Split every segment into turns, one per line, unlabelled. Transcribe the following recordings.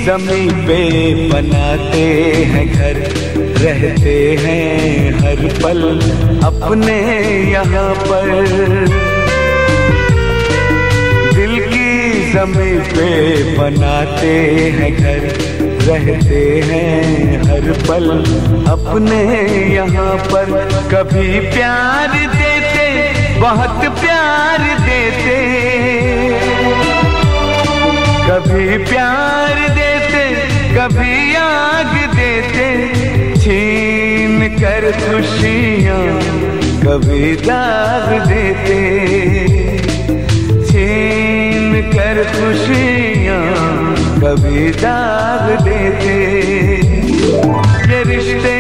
जमीन पे बनाते हैं घर, रहते हैं हर पल अपने यहाँ पर। दिल की जमीन पे बनाते हैं घर, रहते हैं हर पल अपने यहाँ पर। कभी प्यार देते, बहुत प्यार देते, कभी प्यार देते, कभी आग देते, छीन कर खुशियाँ कभी दाग देते, छीन कर खुशियाँ कभी दाग देते। ये रिश्ते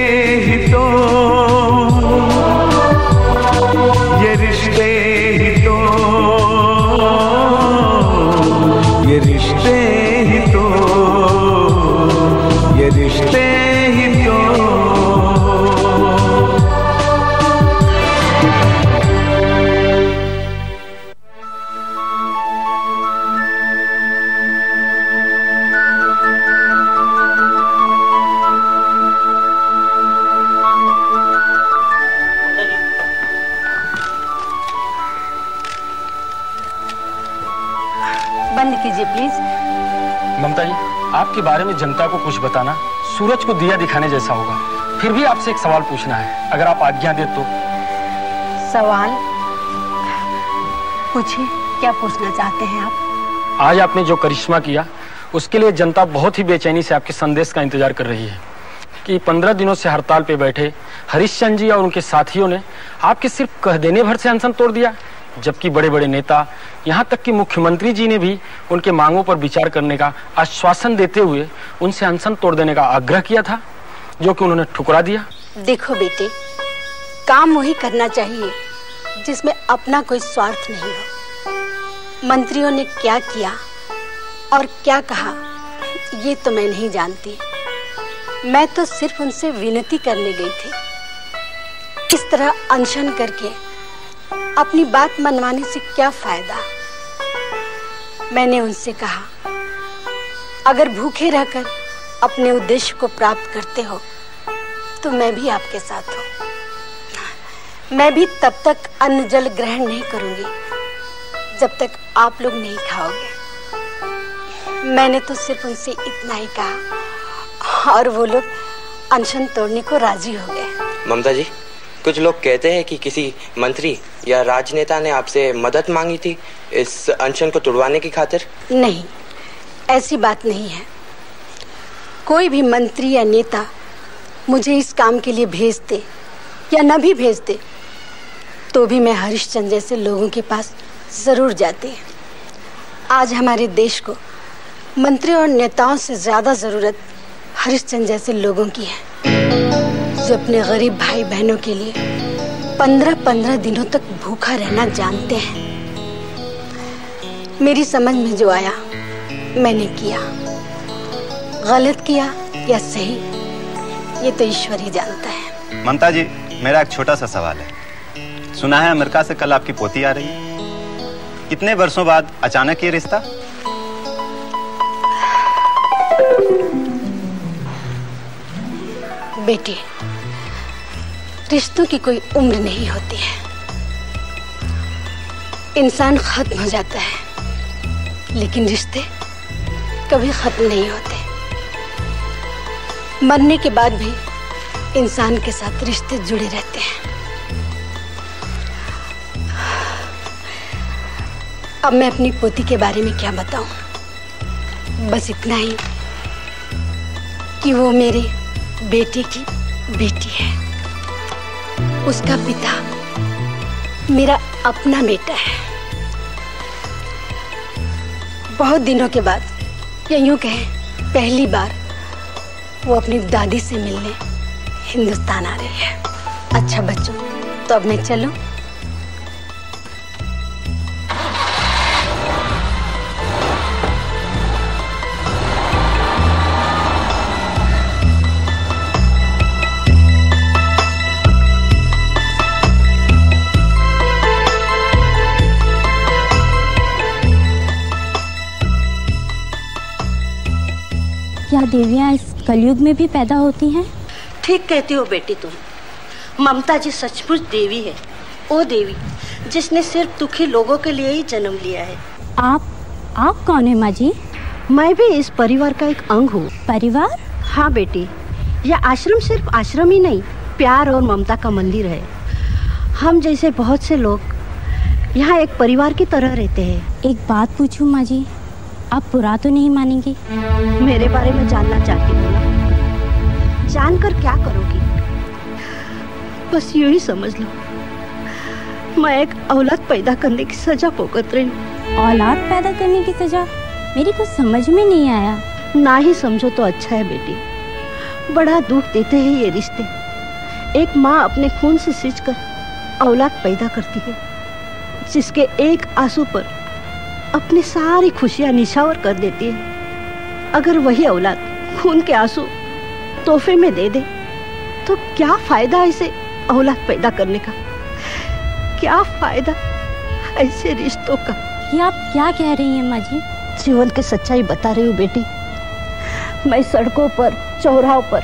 ही तो, ये रिश्ते ही तो, ये रिश्ते ही तो, ये रिश्ते ही तो।
बंद कीजिए प्लीज।
ममता जी, आपके बारे में जनता को कुछ बताना सूरज को दिया दिखाने जैसा होगा। फिर भी आपसे एक सवाल पूछना है, अगर आप आज्ञा दे तो।
सवाल पूछिए, क्या पूछना चाहते हैं आप?
आज आपने जो करिश्मा किया उसके लिए जनता बहुत ही बेचैनी से आपके संदेश का इंतजार कर रही है कि 15 दिनों से हड़ताल पे बैठे हरिश्चंद्र जी और उनके साथियों ने आपके सिर्फ कह देने भर से अनशन तोड़ दिया, जबकि बड़े बड़े नेता, यहाँ तक कि मुख्यमंत्री जी ने भी उनके मांगों पर विचार करने का आश्वासन देते हुए उनसे अनशन तोड़ देने का आग्रह किया था, जो कि उन्होंने ठुकरा दिया।
देखो बेटे, काम वही करना चाहिए जिसमें अपना कोई स्वार्थ नहीं हो। मंत्रियों ने क्या किया और क्या कहा ये तो मैं नहीं जानती। मैं तो सिर्फ उनसे विनती करने गई थी। इस तरह अनशन करके अपनी बात मनवाने से क्या फायदा। मैंने उनसे कहा, अगर भूखे रहकर अपने उद्देश्य को प्राप्त करते हो तो मैं भी आपके साथ हूँ। मैं भी तब तक अन्न जल ग्रहण नहीं करूंगी जब तक आप लोग नहीं खाओगे। मैंने तो सिर्फ उनसे इतना ही कहा और वो लोग अनशन तोड़ने को राजी हो गए।
ममता जी, कुछ लोग कहते हैं कि किसी मंत्री या राजनेता ने आपसे मदद मांगी थी इस अनशन को तुड़वाने की खातिर।
नहीं, ऐसी बात नहीं है। कोई भी मंत्री या नेता मुझे इस काम के लिए भेजते या न भी भेजते तो भी मैं हरिश्चंद्र जैसे लोगों के पास जरूर जाती। आज हमारे देश को मंत्री और नेताओं से ज्यादा जरूरत हरिश्चंद्र जैसे लोगों की है, जो अपने गरीब भाई बहनों के लिए 15-15 दिनों तक भूखा रहना जानते हैं। मेरी समझ में जो आया मैंने किया। गलत किया या सही ये तो ईश्वर ही जानता है।
ममता जी, मेरा एक छोटा सा सवाल है। सुना है अमेरिका से कल आपकी पोती आ रही है। कितने वर्षों बाद अचानक ये रिश्ता?
बेटी, रिश्तों की कोई उम्र नहीं होती है। इंसान खत्म हो जाता है लेकिन रिश्ते कभी खत्म नहीं होते। मरने के बाद भी इंसान के साथ रिश्ते जुड़े रहते हैं। अब मैं अपनी पोती के बारे में क्या बताऊं, बस इतना ही कि वो मेरे बेटे की बेटी है। उसका पिता मेरा अपना बेटा है। बहुत दिनों के बाद या यूं कहें पहली बार वो अपनी दादी से मिलने हिंदुस्तान आ रही है। अच्छा बच्चों, तो अब मैं चलूं?
क्या देवियाँ इस कलयुग में भी पैदा होती हैं?
ठीक कहती हो बेटी तुम। ममता जी सचमुच देवी है, वो देवी जिसने सिर्फ दुखी लोगों के लिए ही जन्म लिया है।
आप कौन है माँ जी?
मैं भी इस परिवार का एक अंग हूँ।
परिवार?
हाँ बेटी, यह आश्रम सिर्फ आश्रम ही नहीं, प्यार और ममता का मंदिर है। हम जैसे बहुत से लोग यहाँ एक परिवार की तरह रहते हैं।
एक बात पूछूं माँ जी, आप बुरा तो नहीं मानेंगी?
मेरे बारे में जानना चाहती हो ना? जानकर क्या करोगी? बस यूं ही समझ लो, मैं एक औलाद पैदा करने की सजा भुगत रही हूँ।
औलाद पैदा करने की सजा? मेरी कुछ समझ में नहीं आया।
ना ही समझो तो अच्छा है बेटी। बड़ा दुख देते हैं ये रिश्ते। एक माँ अपने खून से सींचकर औलाद पैदा करती है, जिसके एक आंसू पर अपनी सारी खुशियां निछावर कर देती है। अगर वही औलाद खून के आंसू तोहफे में दे दे तो क्या फायदा ऐसे औलाद पैदा करने का? क्या फायदा ऐसे रिश्तों का?
ये आप क्या कह रही हैं माँ जी?
जीवन की सच्चाई बता रही हूँ बेटी। मैं सड़कों पर, चौराहों पर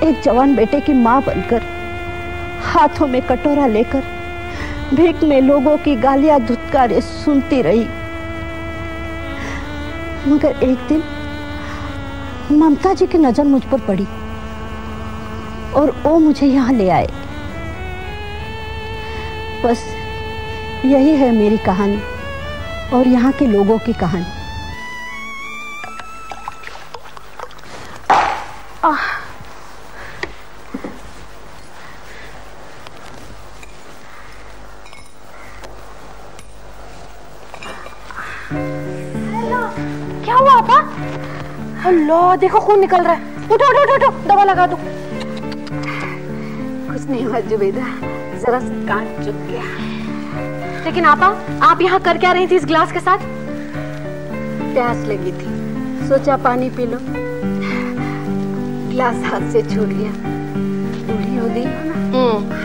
एक जवान बेटे की माँ बनकर, हाथों में कटोरा लेकर भीख में लोगों की गालियां धुतकारे सुनती रही। मगर एक दिन ममता जी की नजर मुझ पर पड़ी और वो मुझे यहाँ ले आए। बस यही है मेरी कहानी और यहाँ के लोगों की कहानी।
क्या हुआ आपा? अल्लाह, देखो खून निकल रहा है। उठो उठो उठो, दवा लगा दो।
कुछ नहीं हुआ जुबेदा, जरा सा कान चुभ गया।
लेकिन आपा, आप यहाँ कर क्या रही थी इस गिलास के साथ?
प्यास लगी थी, सोचा पानी पी लो। गिलास हाथ से छूट गया। बूढ़ी हो गई हो ना,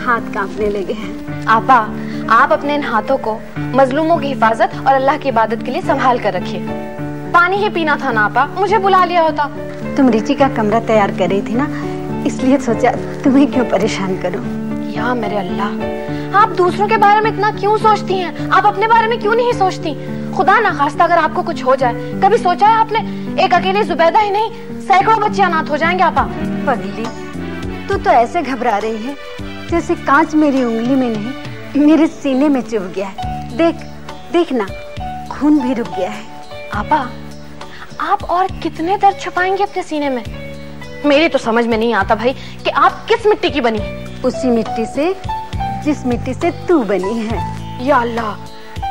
हाथ कांपने लगे हैं।
आपा, आप अपने इन हाथों को मजलूमों की हिफाजत और अल्लाह की इबादत के लिए संभाल कर रखिए। पानी ही पीना था ना आपा, मुझे बुला लिया होता।
तुम रिची का कमरा तैयार कर रही थी ना, इसलिए सोचा तुम्हें क्यों परेशान करूं।
या मेरे अल्लाह, आप दूसरों के बारे में इतना क्यों सोचती हैं? आप अपने बारे में क्यों नहीं सोचती? खुदा ना खास्ता अगर आपको कुछ हो जाए, कभी सोचा है आपने? एक अकेले जुबैदा ही नहीं, सैकड़ों बच्चे अनाथ हो जाएंगे आपा।
पगली, तू तो ऐसे घबरा रही है जैसे कांच मेरी उंगली में नहीं, मेरे सीने में चुभ गया है। देखना, खून भी रुक गया है।
आपा, आप और कितने दर्द छुपाएंगे अपने सीने में? मेरी तो समझ में नहीं आता भाई कि आप किस मिट्टी की बनी?
उसी मिट्टी से जिस मिट्टी से तू बनी है।
या अल्लाह,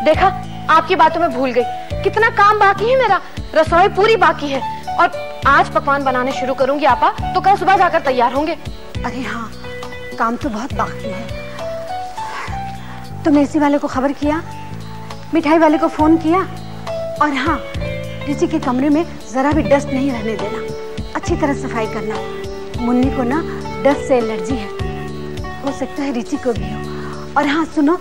देखा, आपकी बातों में भूल गई। कितना काम बाकी है मेरा, रसोई पूरी बाकी है। और आज पकवान बनाने शुरू करूंगी आपा, तो कल सुबह जाकर तैयार होंगे।
अरे हाँ, काम तो बहुत बाकी है। तुम एसी वाले को खबर किया? मिठाई वाले को फोन किया? और हाँ, रिची के कमरे में जरा भी डस्ट नहीं रहने देना। अच्छी तरह सफाई करना। मुन्नी को ना डस्ट से एलर्जी है, हो सकता है रिची को भी हो। और हाँ सुनो,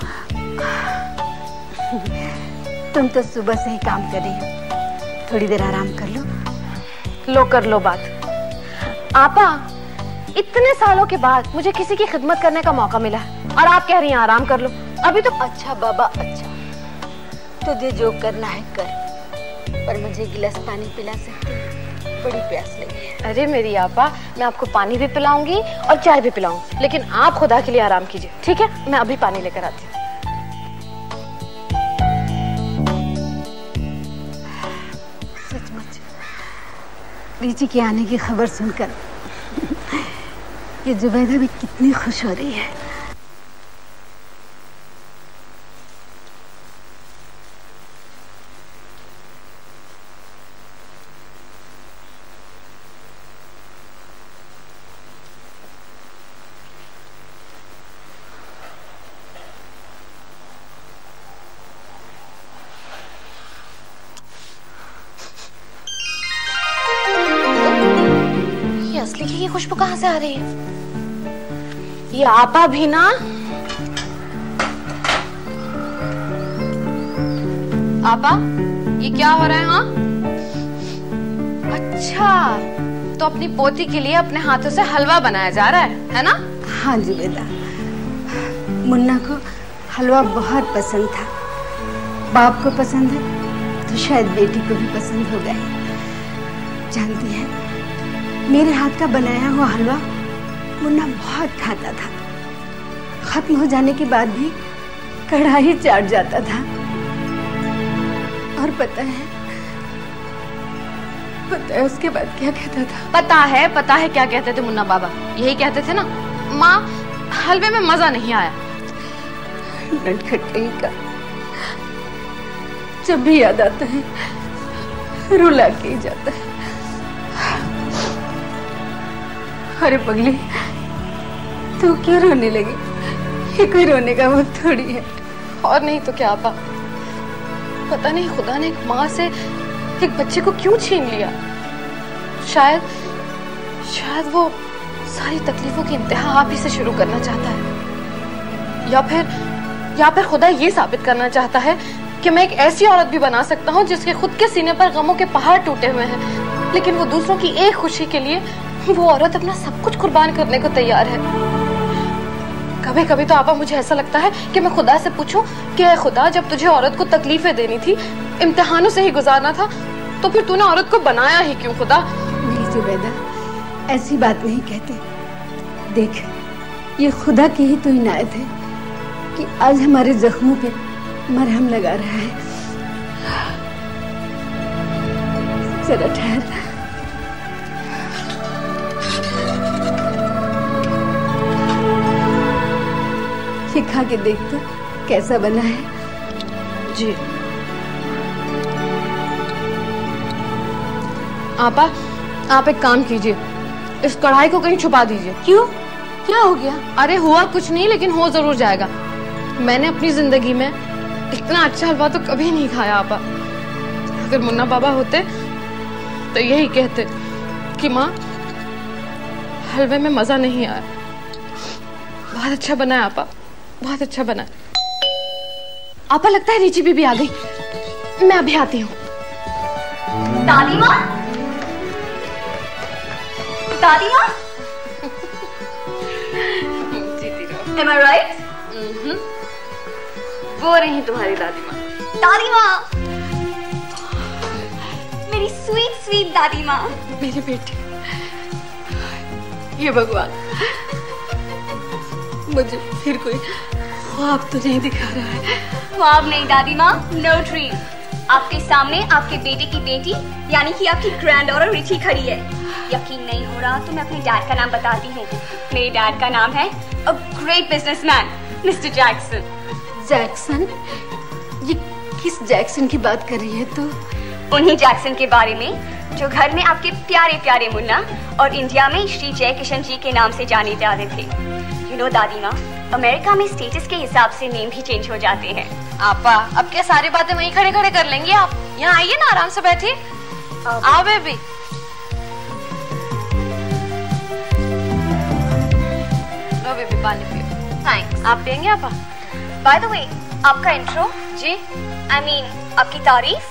तुम तो सुबह से ही काम कर रही हो, थोड़ी देर आराम कर लो।
लो कर लो बात। आपा, इतने सालों के बाद मुझे किसी की खिदमत करने का मौका मिला है और आप कह रही हैं आराम कर लो। अभी तो
अच्छा बाबा, अच्छा, तुझे जो करना है कर, पर मुझे गिलास पानी पिला सकती है? बड़ी प्यास लगी है।
अरे मेरी आपा, मैं आपको पानी भी पिलाऊंगी और चाय भी पिलाऊंगी, लेकिन आप खुदा के लिए आराम कीजिए, ठीक है? मैं अभी पानी लेकर आती हूँ।
सचमुच रिची के आने की खबर सुनकर ये जुबैदा भी कितनी खुश हो रही है।
असली घी की खुशबू कहाँ से आ रही है? ये आपा भी ना। आपा, ये क्या हो रहा है? हाँ, अच्छा, तो अपनी पोती के लिए अपने हाथों से हलवा बनाया जा रहा है ना?
हाँ जुबैदा, मुन्ना को हलवा बहुत पसंद था। बाप को पसंद है तो शायद बेटी को भी पसंद होगा ही। जानती है, मेरे हाथ का बनाया हुआ हलवा मुन्ना बहुत खाता था। खत्म हो जाने के बाद भी कढ़ाई चाट जाता था। और पता है उसके बाद क्या कहता था?
पता है क्या कहते थे मुन्ना बाबा? यही कहते थे ना, माँ हलवे में मजा नहीं आया।
नटखटे का जब भी याद आता है रुला के ही जाता है। अरे पगली, तू क्यों रोने लगी? ये कोई रोने का वक्त थोड़ी है।
और नहीं तो क्या आपा, पता नहीं खुदा ने एक माँ से एक बच्चे को क्यों छीन लिया। शायद वो सारी तकलीफों की इंतहा आप ही से शुरू करना चाहता है, या फिर खुदा ये साबित करना चाहता है कि मैं एक ऐसी औरत भी बना सकता हूँ जिसके खुद के सीने पर गमों के पहाड़ टूटे हुए हैं, लेकिन वो दूसरों की एक खुशी के लिए वो औरत अपना सब कुछ कुर्बान करने को तैयार है। कभी कभी तो आपा मुझे ऐसा लगता है कि मैं खुदा से पूछूं कि खुदा, जब तुझे औरत को तकलीफें देनी थी, इम्तिहानों से ही गुजारना था, तो फिर तूने औरत को बनाया ही क्यों खुदा?
नहीं जुबैदा, ऐसी बात नहीं कहते। देख, ये खुदा की ही तो इनायत है कि आज हमारे जख्मों पे मरहम लगा रहा है। जरा ठहर। ये खा के देख तो कैसा बना है।
जी आपा, आप एक काम कीजिए, इस कढ़ाई को कहीं छुपा दीजिए।
क्यों? क्या हो गया?
अरे हुआ कुछ नहीं, लेकिन हो जरूर जाएगा। मैंने अपनी जिंदगी में इतना अच्छा हलवा तो कभी नहीं खाया आपा। अगर मुन्ना बाबा होते तो यही कहते कि माँ, हलवे में मजा नहीं आया। बहुत अच्छा बना है आपा, बहुत अच्छा बना है। आपा, लगता है रिची बीबी आ गई। मैं अभी आती हूँ।
दादी माँ, दादी माँ, Am I right?
वो रही तुम्हारी दादी माँ।
दादी माँ, मेरी स्वीट स्वीट दादी माँ।
मेरी बेटी, ये भगवान, मुझे फिर कोई ख्वाब तो नहीं दिखा रहा है।
ख्वाब नहीं दादी माँ, नो ड्रीम। आपके सामने आपके बेटे की बेटी यानी कि आपकी ग्रैंड डॉटर रिची खड़ी है। यकीन नहीं हो रहा तो मैं अपने डैड का नाम बताती हूँ। मेरे डैड का नाम है a great businessman, mister Jackson.
Jackson? ये किस जैक्सन की बात कर रही है तू?
उन्हीं जैक्सन के बारे में जो घर में आपके प्यारे प्यारे मुन्ना और इंडिया में श्री जय किशन जी के नाम से जाने जाते थे। यू नो दादी माँ, अमेरिका में स्टेटस के हिसाब से नेम भी चेंज हो जाते हैं।
आपा, अब क्या सारी बातें वहीं खड़े खड़े कर लेंगे आप? यहाँ आइए ना, आराम से बैठिए। आओ बेबी। लो बेबी, पानी पियो।
थैंक्स।
आप पियेंगे आपा?
बाय द वे, आपका इंट्रो?
जी,
I mean, आपकी तारीफ?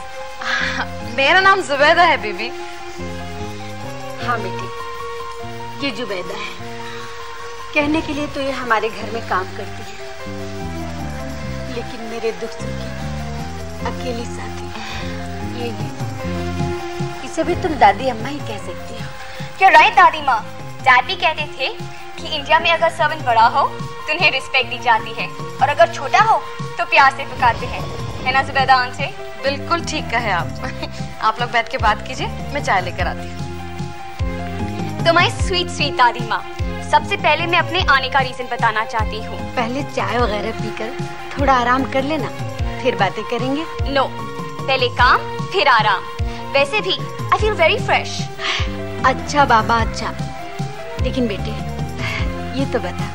मेरा नाम जुबैदा है बेबी।
हाँ बेटी, ये जुबैदा है। कहने के लिए तो ये हमारे घर में काम करती है, लेकिन मेरे दुख सुख की अकेली साथी ये इसे भी तुम दादी अम्मा ही कह सकती हो।
You're right दादी माँ। डैड भी कहते थे कि इंडिया में अगर सर्वेंट बड़ा हो तो उन्हें रिस्पेक्ट दी जाती है, और अगर छोटा हो तो प्यार से पुकारते हैं, है ना जुबैदा आंटी?
बिल्कुल ठीक कहे आप लोग बैठ के बात कीजिए, मैं चाय लेकर आती हूँ।
तो माय स्वीट स्वीट दादी माँ, सबसे पहले मैं अपने आने का रीजन बताना चाहती हूँ।
पहले चाय वगैरह पीकर थोड़ा आराम कर लेना, फिर बातें करेंगे।
नो, पहले काम फिर आराम। वैसे भी आई फील वेरी फ्रेश।
अच्छा बाबा, अच्छा। लेकिन बेटे, ये तो बता,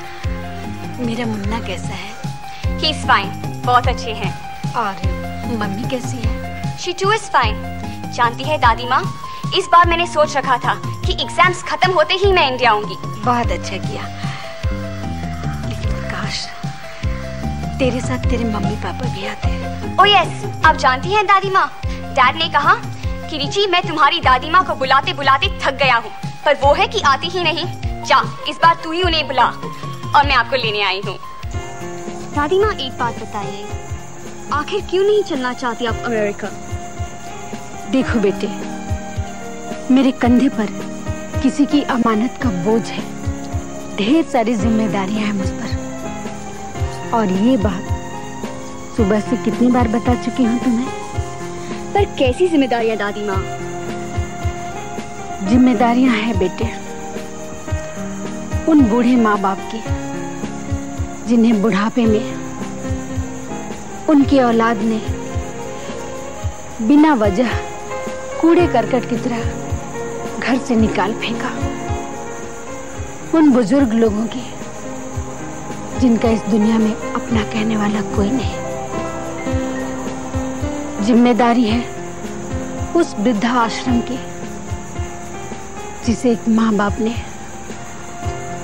मेरा मुन्ना कैसा है?
He is fine, बहुत अच्छे हैं।
और मम्मी कैसी है?
She too is fine। जानती है दादी माँ, इस बार मैंने सोच रखा था कि एग्जाम्स खत्म होते ही मैं इंडिया आऊंगी।
बहुत अच्छा किया, लेकिन काश तेरे साथ तेरे मम्मी पापा भी आते।
ओह यस, आप जानती हैं दादी माँ, डैड ने कहा कि रिची मैं तुम्हारी दादी माँ को बुलाते बुलाते थक गया हूँ, पर वो है कि आती ही नहीं। जा, इस बार तू ही उन्हें बुला और मैं आपको लेने आई हूँ। दादी माँ एक बात बताइए, आखिर क्यों नहीं चलना चाहती आप अमेरिका?
देखो बेटे, मेरे कंधे पर किसी की अमानत का बोझ है, ढेर सारी जिम्मेदारियां हैं मुझ पर। और ये बात सुबह से कितनी बार बता चुकी हूँ तुम्हें।
पर कैसी जिम्मेदारियां दादी माँ?
जिम्मेदारियां हैं बेटे उन बूढ़े माँ बाप की जिन्हें बुढ़ापे में उनकी औलाद ने बिना वजह कूड़े करकट की तरह घर से निकाल फेंका। उन बुजुर्ग लोगों की जिनका इस दुनिया में अपना कहने वाला कोई नहीं। जिम्मेदारी है उस वृद्धा आश्रम की जिसे एक माँ बाप ने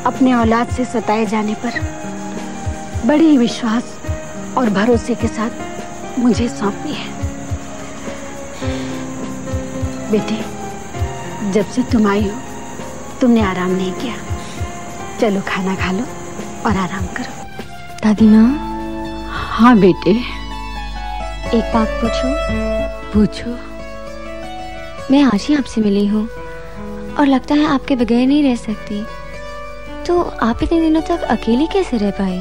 अपने औलाद से सताए जाने पर बड़े ही विश्वास और भरोसे के साथ मुझे सौंपी है। बेटे, जब से तुम आई हो तुमने आराम नहीं किया। चलो खाना खा लो और आराम करो।
दादी माँ।
हाँ बेटे।
एक बात पूछूं?
पूछो।
मैं आज ही आपसे मिली हूँ और लगता है आपके बगैर नहीं रह सकती, तो आप इतने दिनों तक अकेली कैसे रह पाई?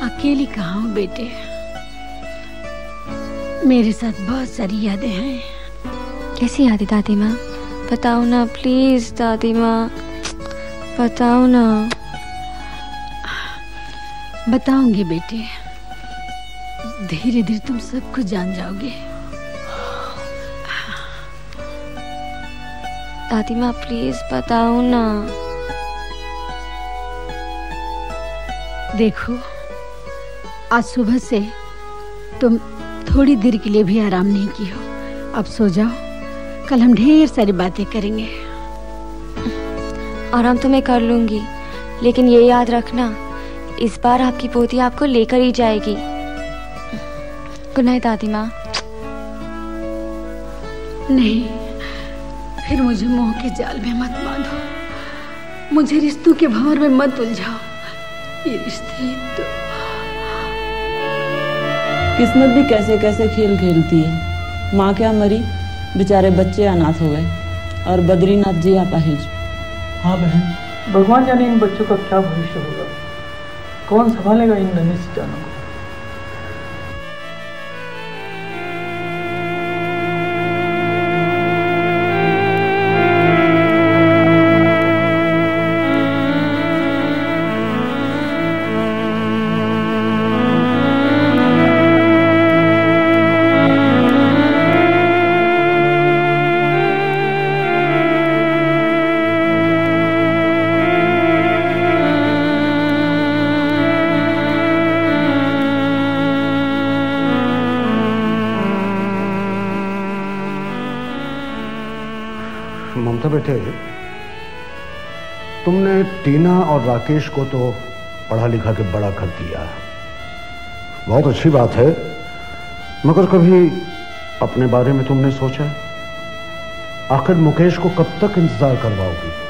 अकेली कहाँ हूँ बेटे, मेरे साथ बहुत सारी यादें हैं।
कैसी यादें दादी माँ? बताओ ना प्लीज दादी माँ, बताओ ना।
बताऊंगी बेटे, धीरे धीरे तुम सब कुछ जान जाओगे।
दादी माँ प्लीज बताओ ना।
देखो, आज सुबह से तुम थोड़ी देर के लिए भी आराम नहीं की हो। अब सो जाओ, कल हम ढेर सारी बातें करेंगे।
आराम तो मैं कर लूंगी, लेकिन ये याद रखना इस बार आपकी पोती आपको लेकर ही जाएगी। गुड नाइट दादी माँ।
नहीं, फिर मुझे मोह के जाल में मत बांधो, मुझे रिश्तों के भंवर में मत उलझाओ। ये रिश्ते तो
किस्मत भी कैसे कैसे खेल खेलती है। माँ क्या मरी, बेचारे बच्चे अनाथ हो गए और बद्रीनाथ जी अपाहिज।
हाँ बहन, भगवान जाने इन बच्चों का क्या भविष्य होगा, कौन संभालेगा इन नन्हे से जानों को।
ममता बेटे, तुमने टीना और राकेश को तो पढ़ा लिखा के बड़ा कर दिया, बहुत अच्छी बात है, मगर कभी अपने बारे में तुमने सोचा? आखिर मुकेश को कब तक इंतजार करवाओगी?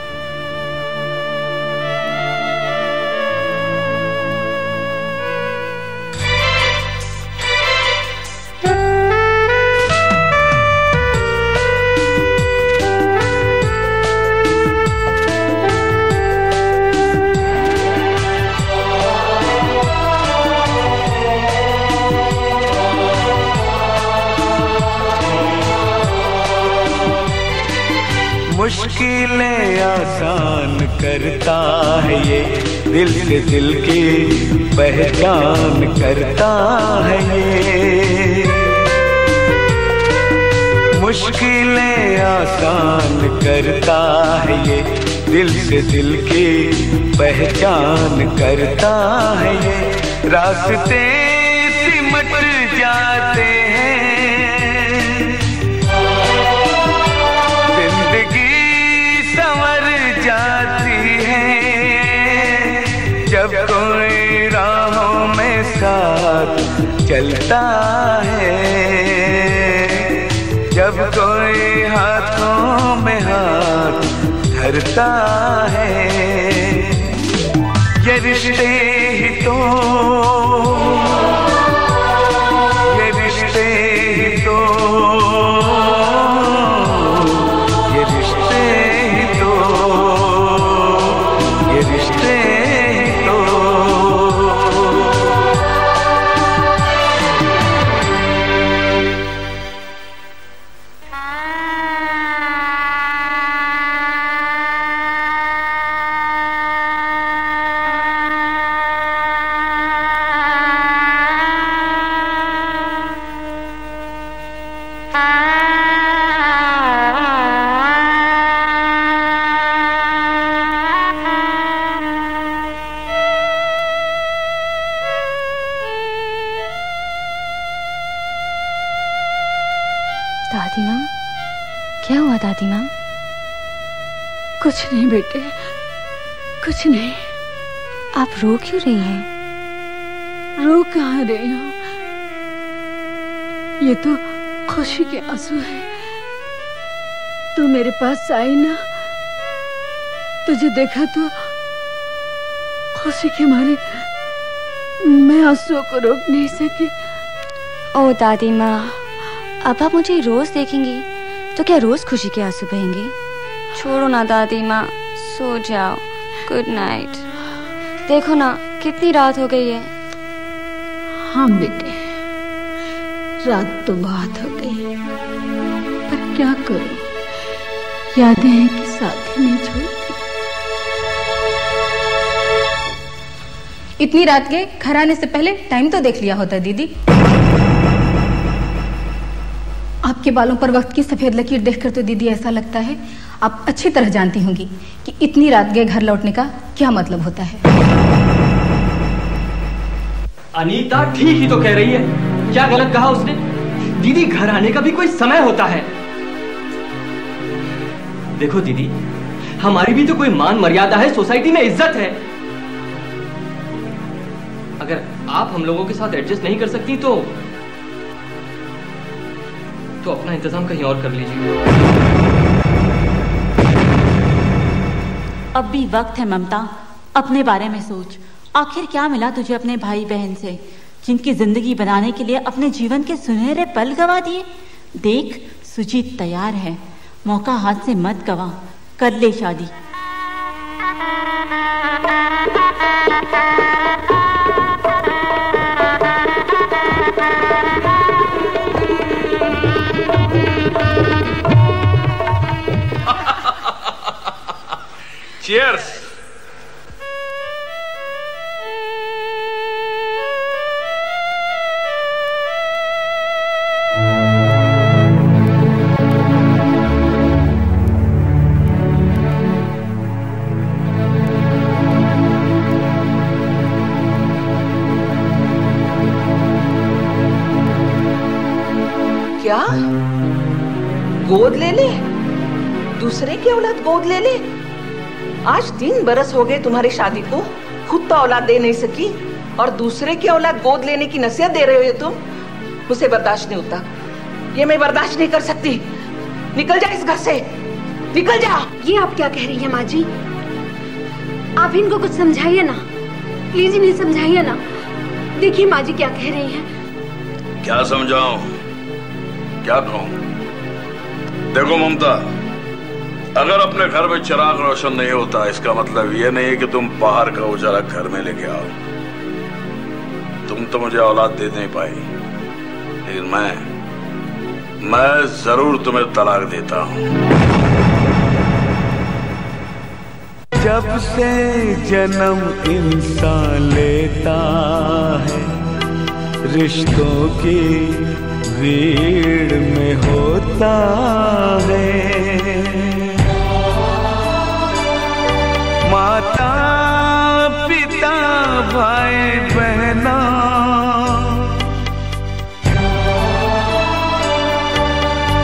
मुश्किलें आसान करता है ये, दिल से दिल की पहचान करता है ये। मुश्किलें आसान करता है ये, दिल से दिल की पहचान करता है ये। रास्ते सिमट जाते हैं, जिंदगी संवर जाती है, जब कोई राहों में साथ चलता है। लगता है। ये रिश्ते ही तो, ये रिश्ते ही तो, ये रिश्ते ही तो, ये रिश्ते ही तो।
दादी माँ, क्या हुआ दादी माँ?
कुछ नहीं बेटे, कुछ नहीं।
आप रो क्यों रही हैं?
रो कहाँ रही हूँ, ये तो खुशी के आंसू है। तू मेरे पास आई ना, तुझे देखा तो खुशी के मारे मैं आंसुओं को रोक नहीं सकी।
ओ दादी माँ, अब आप मुझे रोज देखेंगी तो क्या रोज खुशी के आंसू बहेंगे? छोड़ो ना दादी माँ, सो जाओ। Good night. देखो ना कितनी रात हो गई है।
हाँ बेटे, रात तो बहुत हो गई, पर क्या करूं, यादें हैं कि साथ ही नहीं छोड़ती।
इतनी रात के घर आने से पहले टाइम तो देख लिया होता दीदी। आपके बालों पर वक्त की सफेद लकीर देखकर तो दीदी ऐसा लगता है आप अच्छी तरह जानती होंगी कि इतनी रात गए घर लौटने का क्या मतलब होता है।
अनीता ठीक ही तो कह रही है। क्या गलत कहा उसने? दीदी, घर आने का भी कोई समय होता है। देखो दीदी, हमारी भी तो कोई मान मर्यादा है, सोसाइटी में इज्जत है। अगर आप हम लोगों के साथ एडजस्ट नहीं कर सकती तो अपना इंतजाम कहीं और कर लीजिए।
अब भी वक्त है ममता, अपने बारे में सोच। आखिर क्या मिला तुझे अपने भाई बहन से, जिनकी जिंदगी बनाने के लिए अपने जीवन के सुनहरे पल गवा दिए? देख, सुजीत तैयार है, मौका हाथ से मत गवा, कर ले शादी।
Cheers!
क्या गोद ले ले? दूसरे की औलाद गोद ले ले? आज 3 बरस हो गए तुम्हारी शादी को, खुद तो औलाद दे नहीं सकी और दूसरे की औलाद गोद लेने की नसीहत दे रहे हो तुम। मुझे बर्दाश्त नहीं होता, ये मैं बर्दाश्त नहीं कर सकती। निकल जा इस घर से, निकल जा।
ये आप क्या कह रही हैं माँ जी? आप इनको कुछ समझाइए ना, प्लीज इन्हें समझाइए ना। देखिए माँ जी क्या कह रही हैं।
क्या समझाऊं, क्या कहूं? देखो ममता, अगर अपने घर में चिराग रोशन नहीं होता इसका मतलब ये नहीं है कि तुम बाहर का उजाला घर में लेके आओ। तुम तो मुझे औलाद दे नहीं पाई, लेकिन मैं जरूर तुम्हें तलाक देता हूं।
जब से जन्म इंसान लेता है, रिश्तों की भीड़ में होता है। माता पिता भाई बहना,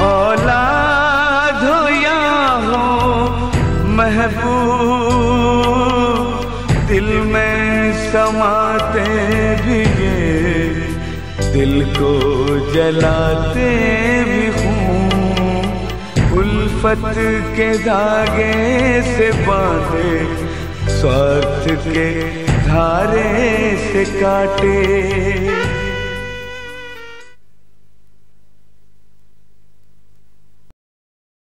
औलाद हो या हो महबूब, दिल में समाते भी ये, दिल को जलाते भी हूँ। उल्फत उल्फत के धागे से बांधे, स्वार्थ के धारे से काटे।